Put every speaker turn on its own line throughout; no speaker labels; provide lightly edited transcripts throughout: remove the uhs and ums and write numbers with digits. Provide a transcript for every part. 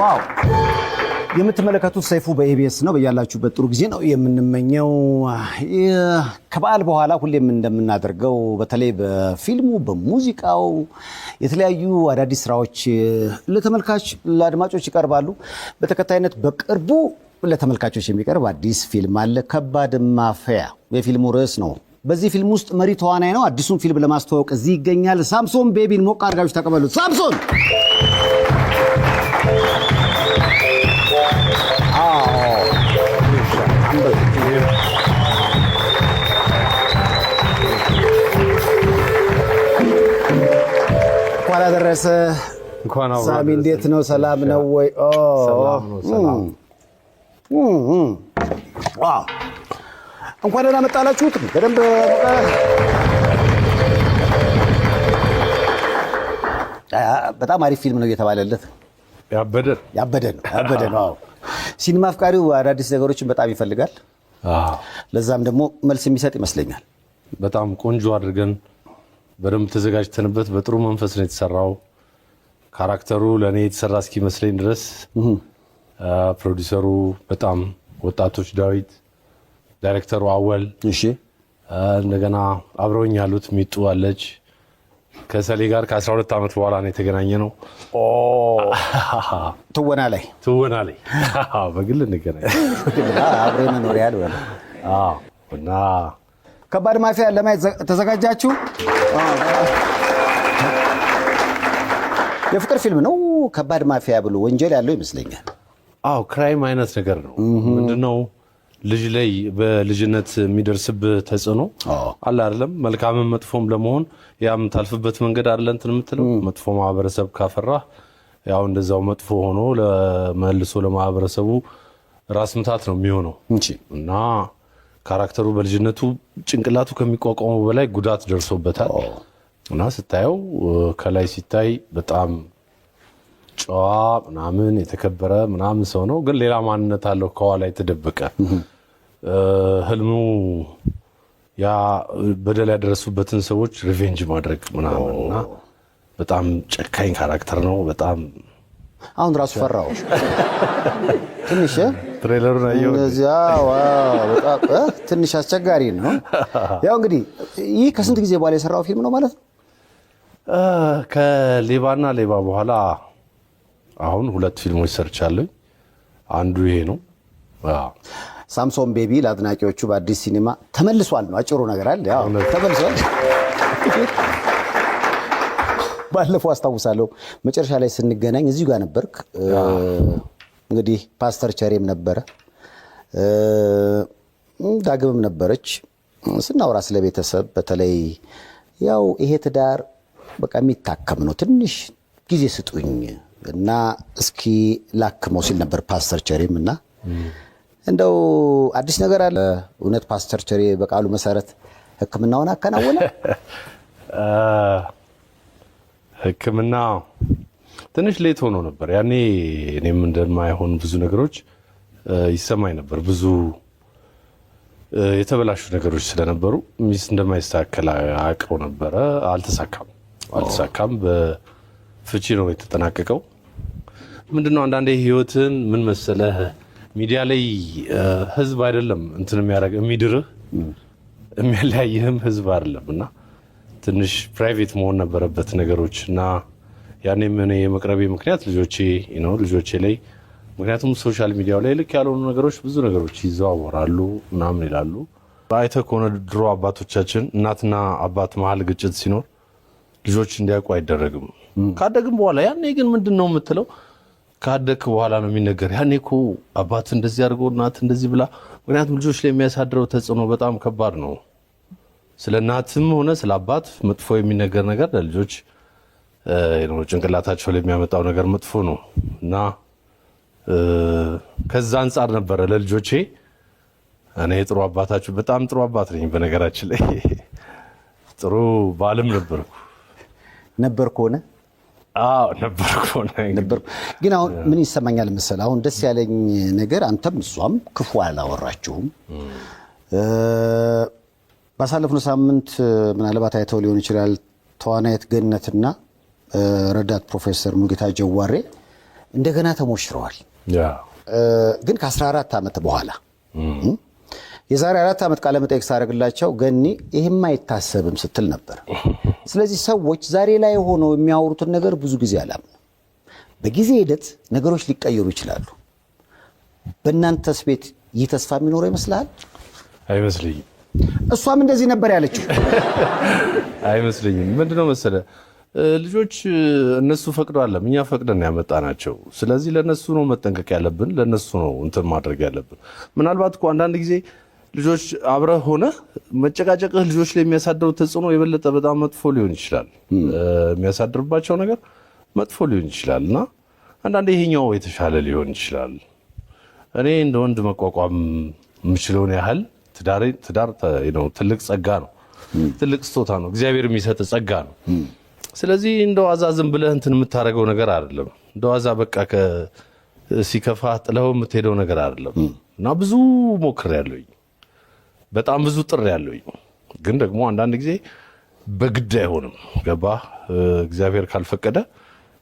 ዋው የምትመለከቱት ሰይፉ በኢቢኤስ ነው። በያላችሁበት ጥሩ ጊዜ ነው የምንመኘው። ከበዓል በኋላ ሁሌም እንደምናደርገው በተለይ በፊልሙ በሙዚቃው የተለያዩ አዳዲስ ስራዎች ለተመልካች ለአድማጮች ይቀርባሉ። በተከታይነት በቅርቡ ለተመልካቾች የሚቀርብ አዲስ ፊልም አለ። ከባድ ማፊያ የፊልሙ ርዕስ ነው። በዚህ ፊልም ውስጥ መሪ ተዋናይ ነው። አዲሱን ፊልም ለማስተዋወቅ እዚህ ይገኛል። ሳምሶን ቤቢን ሞቅ አድርጋችሁ ተቀበሉት። ሳምሶን እንኳን አደረሰ። ሳሚ እንዴት ነው? ሰላም ነው ወይ? እንኳን ደህና መጣላችሁት። በደንብ በጣም አሪፍ ፊልም ነው እየተባለለት ያበደ ነው። ሲኒማ አፍቃሪው አዳዲስ ነገሮችን በጣም ይፈልጋል። ለዛም ደግሞ መልስ የሚሰጥ ይመስለኛል።
በጣም ቆንጆ አድርገን በደንብ ተዘጋጅተንበት በጥሩ መንፈስ ነው የተሰራው። ካራክተሩ ለኔ የተሰራ እስኪመስለኝ ድረስ ፕሮዲውሰሩ በጣም ወጣቶች ዳዊት፣ ዳይሬክተሩ አወል፣ እንደገና አብረውኝ ያሉት ሚጡ አለች። ከሰሌ ጋር ከ12 ዓመት በኋላ ነው የተገናኘ ነው።
ትወና ላይ በግል እንገናኝ አብሬ መኖር ያል
እና
ከባድ ማፊያ ለማየት ተዘጋጃችሁ? የፍቅር ፊልም ነው። ከባድ ማፊያ ብሎ ወንጀል ያለው ይመስለኛል።
ክራይም አይነት ነገር ነው። ምንድነው ልጅ ላይ በልጅነት የሚደርስብህ ተጽዕኖ አለ አይደለም? መልካምም መጥፎም ለመሆን ያም ታልፍበት መንገድ አይደለ እንትን የምትለው መጥፎ ማህበረሰብ ካፈራ ያው እንደዛው መጥፎ ሆኖ ለመልሶ ለማህበረሰቡ ራስ ምታት ነው የሚሆነው እና ካራክተሩ በልጅነቱ ጭንቅላቱ ከሚቋቋመው በላይ ጉዳት ደርሶበታል እና ስታየው ከላይ ሲታይ በጣም ጨዋ ምናምን የተከበረ ምናምን ሰው ነው፣ ግን ሌላ ማንነት አለው ከኋላ የተደበቀ። ህልሙ ያ በደል ያደረሱበትን ሰዎች ሪቬንጅ ማድረግ ምናምንና በጣም ጨካኝ ካራክተር ነው። በጣም
አሁን ራሱ ፈራው ትንሽ
ትሬለሩን አየው።
በጣም ትንሽ አስቸጋሪ ነው። ያው እንግዲህ ይህ ከስንት ጊዜ በኋላ የሰራው ፊልም ነው ማለት ነው?
ከሌባና ሌባ በኋላ አሁን 2 ፊልሞች ሰርቻለሁ። አንዱ ይሄ ነው።
ሳምሶን ቤቢ ለአድናቂዎቹ በአዲስ ሲኒማ ተመልሷል ነው አጭሩ ነገር አለ። ያው ተመልሷል። ባለፈው አስታውሳለሁ መጨረሻ ላይ ስንገናኝ እዚሁ ጋር ነበርክ። እንግዲህ ፓስተር ቸሬም ነበረ፣ ዳግምም ነበረች። ስናወራ ስለ ቤተሰብ በተለይ ያው ይሄ ትዳር በቃ የሚታከም ነው፣ ትንሽ ጊዜ ስጡኝ እና እስኪ ላክመው ሲል ነበር ፓስተር ቸሬም። እና እንደው አዲስ ነገር አለ? እውነት ፓስተር ቸሬ በቃሉ መሰረት ሕክምናውን አከናወነ?
ሕክምና ትንሽ ሌት ሆኖ ነበር ያኔ። እኔም እንደማይሆን ብዙ ነገሮች ይሰማኝ ነበር። ብዙ የተበላሹ ነገሮች ስለነበሩ ሚስ እንደማይስተካከል አውቀው ነበረ። አልተሳካም። በፍቺ ነው የተጠናቀቀው። ምንድነው አንዳንዴ ህይወትን ምን መሰለህ ሚዲያ ላይ ህዝብ አይደለም እንትን የሚያደርግ የሚድርህ የሚያለያይህም ህዝብ አይደለም እና ትንሽ ፕራይቬት መሆን ነበረበት ነገሮች እና ያኔም እኔ የመቅረቤ ምክንያት ልጆቼ ላይ ምክንያቱም ሶሻል ሚዲያው ላይ ልክ ያልሆኑ ነገሮች ብዙ ነገሮች ይዘዋወራሉ ምናምን ይላሉ። አይተህ ከሆነ ድሮ አባቶቻችን እናትና አባት መሀል ግጭት ሲኖር ልጆች እንዲያውቁ አይደረግም። ካደግም በኋላ ያኔ ግን ምንድነው የምትለው ካደክ በኋላ ነው የሚነገር። ያኔ እኮ አባት እንደዚህ አድርጎ እናት እንደዚህ ብላ። ምክንያቱም ልጆች ላይ የሚያሳድረው ተጽዕኖ በጣም ከባድ ነው። ስለ እናትም ሆነ ስለ አባት መጥፎ የሚነገር ነገር ለልጆች ጭንቅላታቸው ላይ የሚያመጣው ነገር መጥፎ ነው እና ከዛ አንጻር ነበረ ለልጆቼ እኔ ጥሩ አባታችሁ በጣም ጥሩ አባት ነኝ። በነገራችን ላይ ጥሩ ባልም ነበርኩ ሆነ
ግን አሁን ምን ይሰማኛል መሰለህ? አሁን ደስ ያለኝ ነገር አንተም እሷም ክፉ አላወራችሁም። ባሳለፍነው ሳምንት ምናልባት አይተው ሊሆን ይችላል ተዋናይት ገነትና ረዳት ፕሮፌሰር ሙሉጌታ ጀዋሬ እንደገና ተሞሽረዋል። ግን ከ14 ዓመት በኋላ የዛሬ 4 ዓመት ቃለ መጠይቅ ሳደርግላቸው ገኒ ይሄማ አይታሰብም ስትል ነበር። ስለዚህ ሰዎች ዛሬ ላይ ሆነው የሚያወሩትን ነገር ብዙ ጊዜ አላምንም። በጊዜ ሂደት ነገሮች ሊቀየሩ ይችላሉ። በእናንተስ ቤት ይህ ተስፋ የሚኖረው ይመስልሃል?
አይመስለኝም።
እሷም እንደዚህ ነበር ያለችው።
አይመስለኝም። ምንድነው መሰለህ ልጆች እነሱ ፈቅደው አይደለም እኛ ፈቅደን ያመጣናቸው። ስለዚህ ለነሱ ነው መጠንቀቅ ያለብን፣ ለነሱ ነው እንትን ማድረግ ያለብን። ምናልባት እኮ አንዳንድ ጊዜ ልጆች አብረህ ሆነ መጨቃጨቅህ ልጆች ላይ የሚያሳድረው ተጽዕኖ የበለጠ በጣም መጥፎ ሊሆን ይችላል። የሚያሳድርባቸው ነገር መጥፎ ሊሆን ይችላል እና አንዳንዴ ይሄኛው የተሻለ ሊሆን ይችላል። እኔ እንደ ወንድ መቋቋም የምችለውን ያህል ትዳር ነው ትልቅ ጸጋ ነው፣ ትልቅ ስጦታ ነው፣ እግዚአብሔር የሚሰጥ ጸጋ ነው። ስለዚህ እንደ ዋዛ ዝም ብለህ እንትን የምታደርገው ነገር አይደለም። እንደ ዋዛ በቃ ሲከፋ ጥለው የምትሄደው ነገር አይደለም እና ብዙ ሞክሬያለሁኝ፣ በጣም ብዙ ጥሬያለሁኝ። ግን ደግሞ አንዳንድ ጊዜ በግድ አይሆንም። ገባህ? እግዚአብሔር ካልፈቀደ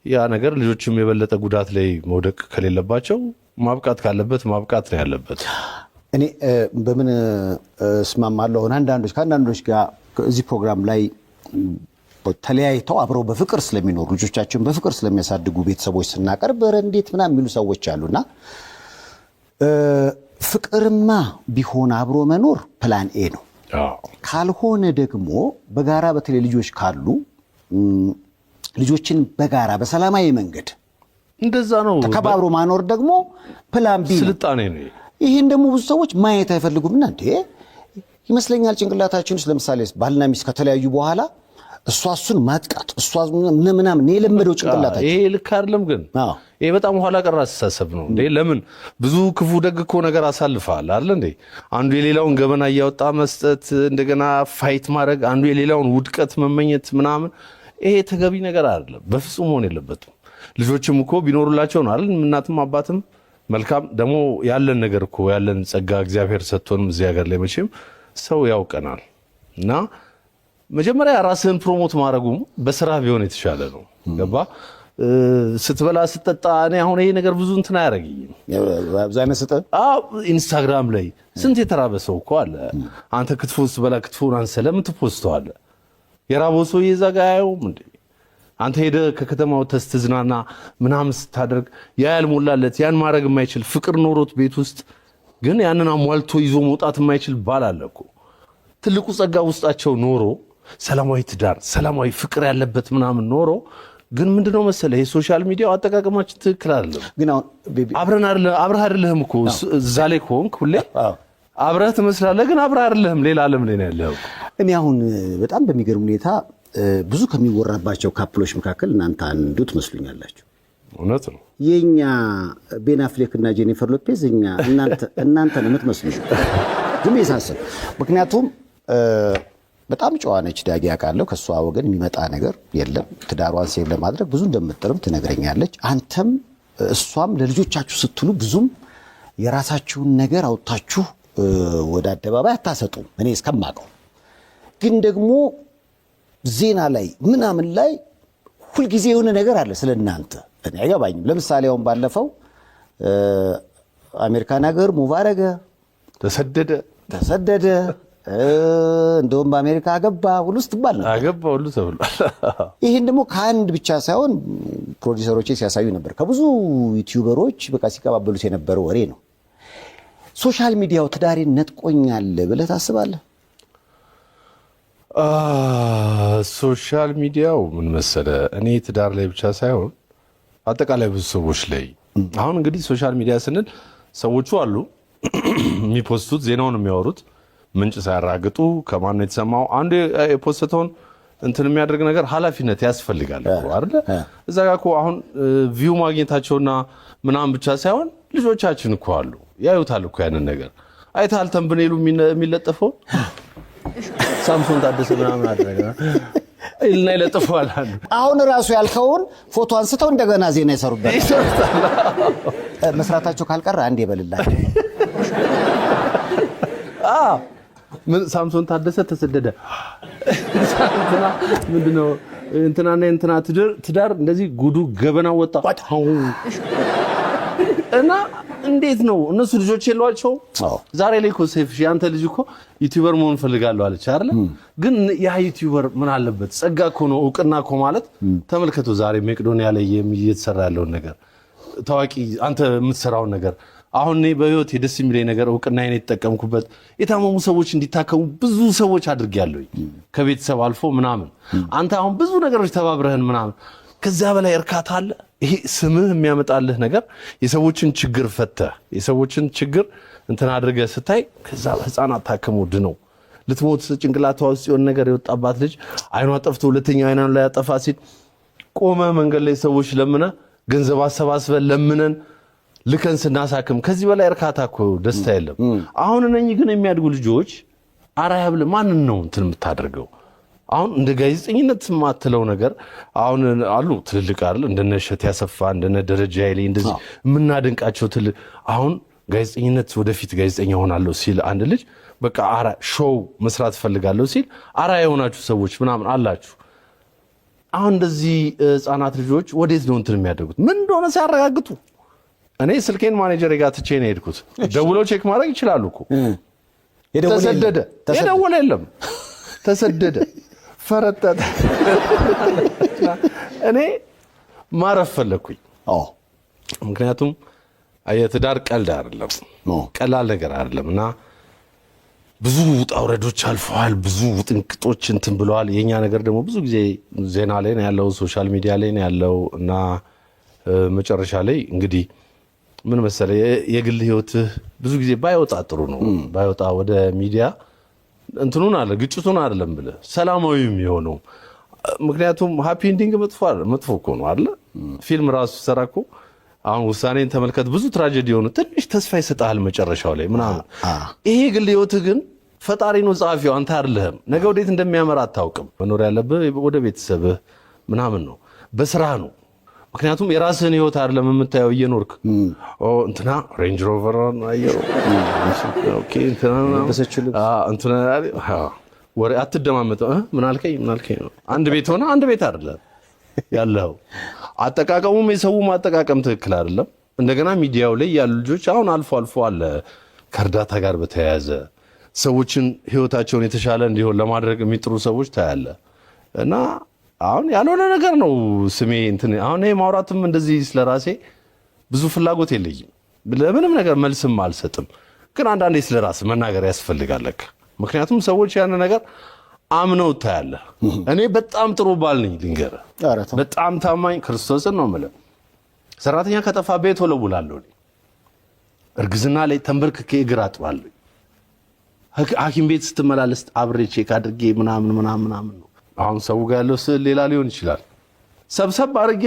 ያ ነገር ልጆችም የበለጠ ጉዳት ላይ መውደቅ ከሌለባቸው ማብቃት ካለበት ማብቃት ነው ያለበት።
እኔ በምን እስማማለሁ? ከአንዳንዶች ጋር እዚህ ፕሮግራም ላይ ተለያይተው አብረው በፍቅር ስለሚኖሩ ልጆቻቸውን በፍቅር ስለሚያሳድጉ ቤተሰቦች ስናቀርብ እንዴት ምናምን የሚሉ ሰዎች አሉና ፍቅርማ ቢሆን አብሮ መኖር ፕላን ኤ ነው። ካልሆነ ደግሞ በጋራ በተለይ ልጆች ካሉ ልጆችን በጋራ በሰላማዊ መንገድ
እንደዛ ነው
ተከባብሮ ማኖር ደግሞ ፕላን ቢ
ስልጣኔ ነው።
ይሄን ደግሞ ብዙ ሰዎች ማየት አይፈልጉምና እንዴ ይመስለኛል ጭንቅላታችን ውስጥ ለምሳሌ ባልና ሚስት ከተለያዩ በኋላ እሱን ማጥቃት ምናምን የለመደው ጭንቅላታችን።
ይሄ ልክ አይደለም። ግን ይሄ በጣም ኋላ ቀር አስተሳሰብ ነው እንዴ። ለምን ብዙ ክፉ ደግ እኮ ነገር አሳልፈሃል አይደል እንዴ? አንዱ የሌላውን ገበና እያወጣ መስጠት፣ እንደገና ፋይት ማድረግ፣ አንዱ የሌላውን ውድቀት መመኘት ምናምን፣ ይሄ ተገቢ ነገር አይደለም። በፍጹም መሆን የለበትም። ልጆችም እኮ ቢኖሩላቸው ነው አይደል? እናትም አባትም መልካም ደግሞ ያለን ነገር እኮ ያለን ጸጋ እግዚአብሔር ሰጥቶንም እዚህ ሀገር ላይ መቼም ሰው ያውቀናል እና መጀመሪያ ራስህን ፕሮሞት ማድረጉም በስራ ቢሆን የተሻለ ነው። ገባ? ስትበላ ስትጠጣ እኔ አሁን ይሄ ነገር ብዙ እንትን አያደርግኝም።
አብዛኛው
ኢንስታግራም ላይ ስንት የተራበ ሰው እኮ አለ። አንተ ክትፎ ስትበላ ክትፎን አንሰህ ለምን ትፖስተዋለህ? የራበው ሰው እዛ ጋር አያየውም እንዴ? አንተ ሄደህ ከከተማው ተዝናና ምናምን ስታደርግ ያ ያልሞላለት ያን ማድረግ የማይችል ፍቅር ኖሮት ቤት ውስጥ ግን ያንን አሟልቶ ይዞ መውጣት የማይችል ባል አለ እኮ። ትልቁ ጸጋ ውስጣቸው ኖሮ ሰላማዊ ትዳር ሰላማዊ ፍቅር ያለበት ምናምን ኖሮ ግን ምንድነው መሰለህ የሶሻል ሚዲያው አጠቃቀማችን ትክክል አይደለም።
ግን አሁን
አብረህ አይደለህም እኮ እዛ ላይ ከሆንክ ሁሌ አብረህ ትመስላለህ፣ ግን አብረህ አይደለህም። ሌላ ዓለም ላይ ነው ያለኸው።
እኔ አሁን በጣም በሚገርም ሁኔታ ብዙ ከሚወራባቸው ካፕሎች መካከል እናንተ አንዱ ትመስሉኛላችሁ።
እውነት ነው።
የኛ ቤን አፍሌክ እና ጄኒፈር ሎፔዝ እናንተ ነው የምትመስሉኝ ግን ይሳሰብ። ምክንያቱም በጣም ጨዋ ነች ዳጊ፣ አውቃለሁ። ከሷ ወገን የሚመጣ ነገር የለም። ትዳሯን ሴቭ ለማድረግ ብዙ እንደምትጥርም ትነግረኛለች። አንተም እሷም ለልጆቻችሁ ስትሉ ብዙም የራሳችሁን ነገር አውጥታችሁ ወደ አደባባይ አታሰጡም እኔ እስከማውቀው። ግን ደግሞ ዜና ላይ ምናምን ላይ ሁልጊዜ የሆነ ነገር አለ ስለ እናንተ። እኔ አይገባኝም። ለምሳሌ አሁን ባለፈው አሜሪካን ሀገር ሙቭ አደረገ፣ ተሰደደ እንደውም በአሜሪካ አገባ ሁሉ ስትባል ነበር።
አገባ ሁሉ ተብሏል።
ይሄን ደግሞ ከአንድ ብቻ ሳይሆን ፕሮዲውሰሮቼ ሲያሳዩ ነበር። ከብዙ ዩቲዩበሮች በቃ ሲቀባበሉት የነበረው ወሬ ነው። ሶሻል ሚዲያው ትዳሬን ነጥቆኛል ብለህ ታስባለህ?
ሶሻል ሚዲያው ምን መሰለህ፣ እኔ ትዳር ላይ ብቻ ሳይሆን አጠቃላይ ብዙ ሰዎች ላይ አሁን እንግዲህ ሶሻል ሚዲያ ስንል ሰዎቹ አሉ የሚፖስቱት ዜናውን የሚያወሩት ምንጭ ሳያራግጡ ከማን ነው የተሰማው። አንዱ የፖስተውን እንትን የሚያደርግ ነገር ኃላፊነት ያስፈልጋል እኮ አይደል? እዛ ጋር እኮ አሁን ቪው ማግኘታቸውና ምናምን ብቻ ሳይሆን ልጆቻችን እኮ አሉ ያዩታል እኮ ያንን ነገር። አይተሃል ተንብኔሉ የሚለጠፈው ሳምሶን ታደሰ ምናምን አደረገ እና ይለጥፈዋል።
አሁን ራሱ ያልከውን ፎቶ አንስተው እንደገና ዜና ይሰሩበት። መስራታቸው ካልቀረ አንዴ ይበልላል።
ምን ሳምሶን ታደሰ ተሰደደ ምንድነው እንትና ትዳር እንደዚህ ጉዱ ገበና ወጣ እና እንዴት ነው እነሱ ልጆች የሏቸው? ዛሬ ላይ እኮ ሰይፍ ያንተ ልጅ እኮ ዩቲዩበር መሆን ፈልጋለሁ አለች አይደል? ግን ያ ዩቲዩበር ምን አለበት? ጸጋ እኮ ነው እውቅና እኮ ማለት ተመልከቱ። ዛሬ መቄዶንያ ላይ እየተሰራ ያለውን ነገር ታዋቂ አንተ የምትሰራውን ነገር አሁን እኔ በህይወት ደስ የሚለኝ ነገር እውቅናዬን የተጠቀምኩበት የታመሙ ሰዎች እንዲታከሙ ብዙ ሰዎች አድርጌያለሁ ከቤተሰብ አልፎ ምናምን። አንተ አሁን ብዙ ነገሮች ተባብረህን ምናምን ከዛ በላይ እርካታ አለ? ይሄ ስምህ የሚያመጣልህ ነገር የሰዎችን ችግር ፈተህ የሰዎችን ችግር እንትን አድርገህ ስታይ ከዛ ህፃናት ታከሙ ድነው ልትሞት ጭንቅላቷ ውስጥ የሆነ ነገር የወጣባት ልጅ አይኗ ጠፍቶ ሁለተኛ አይኗን ላይ ያጠፋ ሲል ቆመ መንገድ ላይ ሰዎች ለምነ ገንዘብ አሰባስበን ለምነን ልከን ስናሳክም ከዚህ በላይ እርካታ እኮ ደስታ የለም። አሁን እነኚህ ግን የሚያድጉ ልጆች አራያ ብለህ ማንን ነው እንትን የምታደርገው? አሁን እንደ ጋዜጠኝነት የማትለው ነገር አሁን አሉ ትልልቅ አይደል እንደነ እሸት ያሰፋ እንደነ ደረጃ ኃይሌ እንደዚህ የምናደንቃቸው ትልቅ አሁን ጋዜጠኝነት ወደፊት ጋዜጠኛ ሆናለሁ ሲል አንድ ልጅ በቃ ሾው መስራት ፈልጋለሁ ሲል አራያ የሆናችሁ ሰዎች ምናምን አላችሁ። አሁን እንደዚህ ህፃናት ልጆች ወዴት ነው እንትን የሚያደርጉት? ምን እንደሆነ ሲያረጋግጡ እኔ ስልኬን ማኔጀር ጋር ትቼ ነው የሄድኩት። ደውለው ቼክ ማድረግ ይችላሉ እኮ። ተሰደደ የደወለ የለም ተሰደደ ፈረጠጠ። እኔ ማረፍ ፈለኩኝ። ምክንያቱም የትዳር ቀልድ አይደለም፣ ቀላል ነገር አይደለም እና ብዙ ውጣ ውረዶች አልፈዋል። ብዙ ውጥንቅጦች እንትን ብለዋል። የኛ ነገር ደግሞ ብዙ ጊዜ ዜና ላይ ነው ያለው፣ ሶሻል ሚዲያ ላይ ነው ያለው እና መጨረሻ ላይ እንግዲህ ምን መሰለ የግል ህይወትህ ብዙ ጊዜ ባይወጣ ጥሩ ነው። ባይወጣ ወደ ሚዲያ እንትኑን አለ ግጭቱን አይደለም ብለህ ሰላማዊ የሚሆነው ምክንያቱም ሃፒ ኢንዲንግ መጥፎ እኮ ነው አይደል? ፊልም ራሱ ሰራ እኮ አሁን ውሳኔን ተመልከት። ብዙ ትራጀዲ የሆኑ ትንሽ ተስፋ ይሰጣል መጨረሻው ላይ ምናምን። ይሄ ግል ህይወትህ ግን ፈጣሪ ነው ጸሐፊው፣ አንተ አይደለህም። ነገ ወዴት እንደሚያመራ አታውቅም። መኖር ያለብህ ወደ ቤተሰብህ ምናምን ነው፣ በስራ ነው። ምክንያቱም የራስህን ህይወት አይደለም የምታየው እየኖርክ እንትና ሬንጅ ሮቨር አየው ኦኬ እንትና ወሬ አትደማመጠው ምን አልከኝ ነው። አንድ ቤት ሆነ አንድ ቤት አይደለም ያለው። አጠቃቀሙም የሰውም አጠቃቀም ትክክል አይደለም። እንደገና ሚዲያው ላይ ያሉ ልጆች አሁን አልፎ አለ ከእርዳታ ጋር በተያያዘ ሰዎችን ህይወታቸውን የተሻለ እንዲሆን ለማድረግ የሚጥሩ ሰዎች ታያለ እና አሁን ያልሆነ ነገር ነው ስሜ እንትን አሁን ማውራትም እንደዚህ ስለራሴ ብዙ ፍላጎት የለኝም። ለምንም ነገር መልስም አልሰጥም። ግን አንዳንዴ ስለራስ መናገር ያስፈልጋል። ምክንያቱም ሰዎች ያን ነገር አምነው ታያለ። እኔ በጣም ጥሩ ባል ነኝ ልንገርህ፣ በጣም ታማኝ ክርስቶስን ነው የምልህ። ሰራተኛ ከጠፋ ቤት ወለውላለሁ። እርግዝና ላይ ተንበርክኬ እግር አጥባለሁ። ሐኪም ቤት ስትመላለስ አብሬ ቼክ አድርጌ ምናምን ነው። አሁን ሰው ጋር ያለው ስዕል ሌላ ሊሆን ይችላል። ሰብሰብ አድርጌ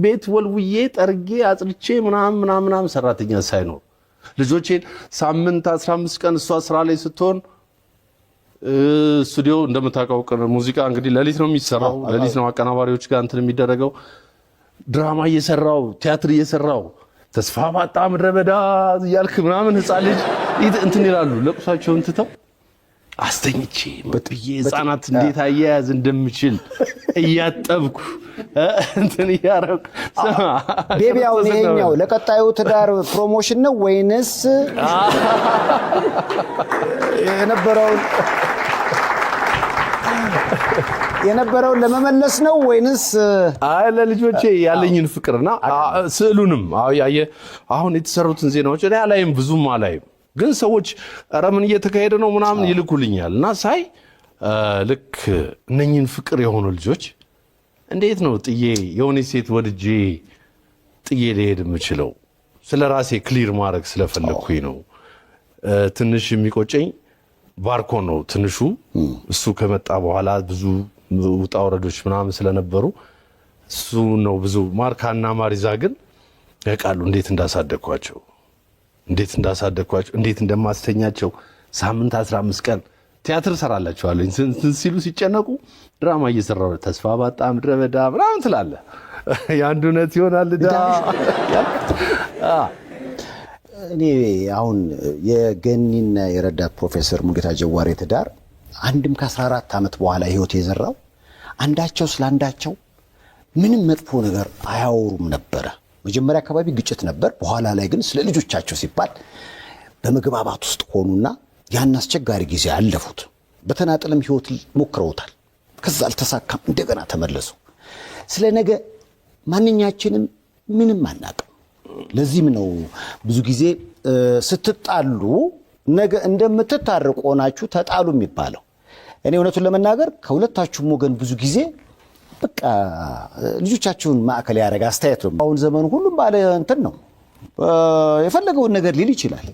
ቤት ወልውዬ ጠርጌ አጽድቼ ምናምን ሰራተኛ ሳይኖር ልጆቼን ሳምንት 15 ቀን እሷ ስራ ላይ ስትሆን ስቱዲዮ እንደምታውቀው ሙዚቃ እንግዲህ ሌሊት ነው የሚሰራው። ሌሊት ነው አቀናባሪዎች ጋር እንትን የሚደረገው። ድራማ እየሰራው ቲያትር እየሰራው ተስፋ ባጣ ምድረ በዳ እያልክ ምናምን ህፃን ልጅ እንትን ይላሉ። ለቁሳቸውን ትተው አስተኝቼ መጥዬ ህፃናት እንዴት አያያዝ እንደምችል እያጠብኩ እንትን እያረኩ
ቤቢያው ይሄኛው ለቀጣዩ ትዳር ፕሮሞሽን ነው ወይንስ የነበረውን ለመመለስ ነው ወይንስ
ለልጆቼ ያለኝን ፍቅርና ስዕሉንም አሁን የተሰሩትን ዜናዎች እኔ አላይም፣ ብዙም አላይም። ግን ሰዎች ኧረ ምን እየተካሄደ ነው ምናምን ይልኩልኛል እና ሳይ ልክ እነኝን ፍቅር የሆኑ ልጆች እንዴት ነው ጥዬ የሆነ ሴት ወድጄ ጥዬ ልሄድ የምችለው? ስለ ራሴ ክሊር ማድረግ ስለፈለግኩኝ ነው። ትንሽ የሚቆጨኝ ባርኮን ነው ትንሹ። እሱ ከመጣ በኋላ ብዙ ውጣ ወረዶች ምናምን ስለነበሩ እሱ ነው ብዙ። ማርካና ማሪዛ ግን ያውቃሉ እንዴት እንዳሳደግኳቸው እንዴት እንደማስተኛቸው። ሳምንት 15 ቀን ቲያትር ሰራላቸዋለሁ ሲሉ ሲጨነቁ ድራማ እየሰራው ተስፋ ባጣ ምድረ በዳ ምናምን ትላለህ። የአንድ እውነት ይሆናል ዳ
እኔ አሁን የገኒና የረዳት ፕሮፌሰር ሙሉጌታ ጀዋሬ ትዳር አንድም ከ14 ዓመት በኋላ ህይወት የዘራው አንዳቸው ስለአንዳቸው ምንም መጥፎ ነገር አያወሩም ነበረ። መጀመሪያ አካባቢ ግጭት ነበር። በኋላ ላይ ግን ስለ ልጆቻቸው ሲባል በመግባባት ውስጥ ሆኑና ያን አስቸጋሪ ጊዜ አለፉት። በተናጠልም ህይወት ሞክረውታል። ከዛ አልተሳካም። እንደገና ተመለሱ። ስለ ነገ ማንኛችንም ምንም አናውቅም። ለዚህም ነው ብዙ ጊዜ ስትጣሉ ነገ እንደምትታረቁ ሆናችሁ ተጣሉ የሚባለው። እኔ እውነቱን ለመናገር ከሁለታችሁም ወገን ብዙ ጊዜ በቃ ልጆቻችሁን ማዕከል ያደረገ አስተያየት ነው። አሁን ዘመኑ ሁሉም ባለ እንትን ነው፣ የፈለገውን ነገር ሊል ይችላል።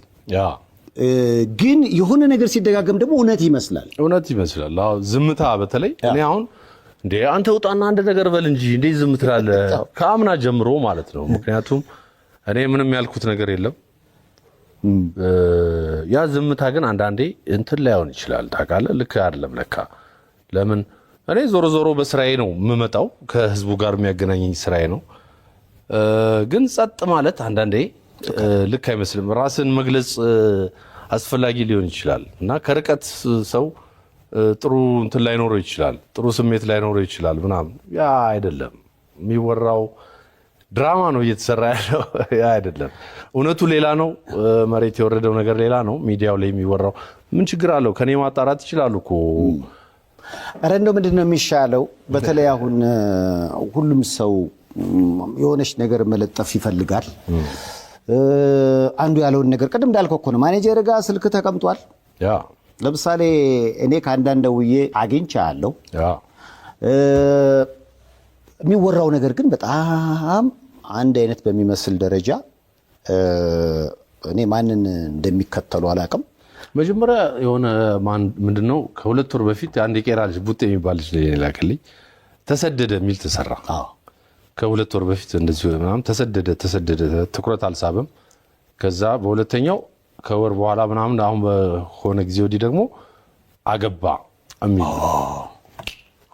ግን የሆነ ነገር ሲደጋገም ደግሞ እውነት ይመስላል። አዎ ዝምታ፣ በተለይ እኔ አሁን እንዴ አንተ ውጣና አንድ ነገር በል እንጂ እንዴ ዝም ትላለህ? ከአምና ጀምሮ ማለት ነው። ምክንያቱም እኔ ምንም ያልኩት ነገር የለም። ያ ዝምታ ግን አንዳንዴ እንትን ላይሆን ይችላል። ታውቃለህ፣ ልክ አይደለም ለካ። ለምን እኔ ዞሮ ዞሮ በስራዬ ነው የምመጣው፣ ከህዝቡ ጋር የሚያገናኘኝ ስራዬ ነው። ግን ጸጥ ማለት አንዳንዴ ልክ አይመስልም። ራስን መግለጽ አስፈላጊ ሊሆን ይችላል እና ከርቀት ሰው ጥሩ እንትን ላይኖረው ይችላል፣ ጥሩ ስሜት ላይኖረው ይችላል ምናምን። ያ አይደለም የሚወራው፣ ድራማ ነው እየተሰራ ያለው። ያ አይደለም እውነቱ፣ ሌላ ነው። መሬት የወረደው ነገር ሌላ ነው። ሚዲያው ላይ የሚወራው ምን ችግር አለው? ከኔ ማጣራት ይችላሉ እኮ። ኧረ እንደው ምንድን ነው የሚሻለው? በተለይ አሁን ሁሉም ሰው የሆነች ነገር መለጠፍ ይፈልጋል። አንዱ ያለውን ነገር ቅድም እንዳልከው እኮ ነው። ማኔጀር ጋር ስልክ ተቀምጧል። ለምሳሌ እኔ ከአንዳንድ ደውዬ አግኝቻለሁ። የሚወራው ነገር ግን በጣም አንድ አይነት በሚመስል ደረጃ እኔ ማንን እንደሚከተሉ አላውቅም።
መጀመሪያ የሆነ ምንድነው ከ2 ወር በፊት አንድ የቄራ ልጅ ቡጤ የሚባል ልጅ ላከልኝ። ተሰደደ የሚል ተሰራ። ከ2 ወር በፊት እንደዚህ ምናምን ተሰደደ ትኩረት አልሳበም። ከዛ በሁለተኛው ከወር በኋላ ምናምን አሁን በሆነ ጊዜ ወዲህ ደግሞ አገባ የሚል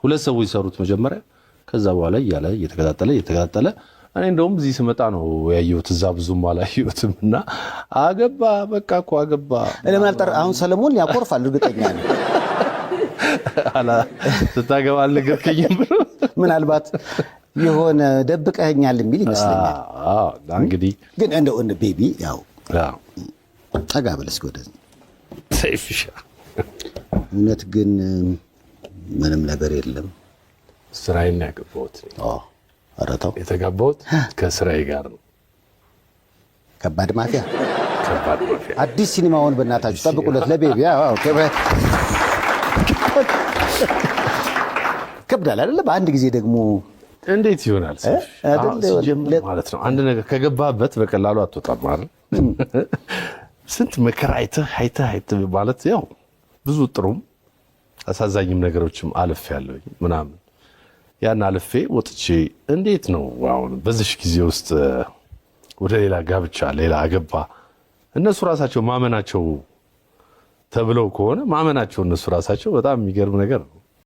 2 ሰዎች ሰሩት መጀመሪያ። ከዛ በኋላ እያለ እየተከታተለ እኔ እንደውም እዚህ ስመጣ ነው ያየሁት። እዛ ብዙም አላየሁትም እና አገባ፣ በቃ እኮ አገባ።
አሁን ሰለሞን ያኮርፋል እርግጠኛ ነኝ።
ስታገባ አልነገርከኝም ብሎ ምናልባት
የሆነ ደብቀኸኛል የሚል ይመስለኛል።
እንግዲህ
ግን እንደው ቤቢ ያው ጠጋ ብለስ ወደዚህ
ሰይፍሻ
እውነት ግን ምንም ነገር የለም።
ስራዬን ያገባሁት
አረታው
የተጋባሁት ከስራዬ ጋር ነው።
ከባድ ማፊያ አዲስ ሲኒማውን በእናታችሁ ጠብቁለት ለቤቢ። ከብዳል አይደለ? በአንድ ጊዜ ደግሞ
እንዴት ይሆናል ማለት ነው። አንድ ነገር ከገባበት በቀላሉ አትወጣም ማለት ስንት መከራ አይተህ ማለት ያው ብዙ ጥሩም አሳዛኝም ነገሮችም አልፌ ያለሁኝ ምናምን ያን አልፌ ወጥቼ እንዴት ነው አሁን በዚህ ጊዜ ውስጥ ወደ ሌላ ጋብቻ ሌላ አገባ። እነሱ ራሳቸው ማመናቸው ተብለው ከሆነ ማመናቸው እነሱ ራሳቸው በጣም የሚገርም ነገር ነው።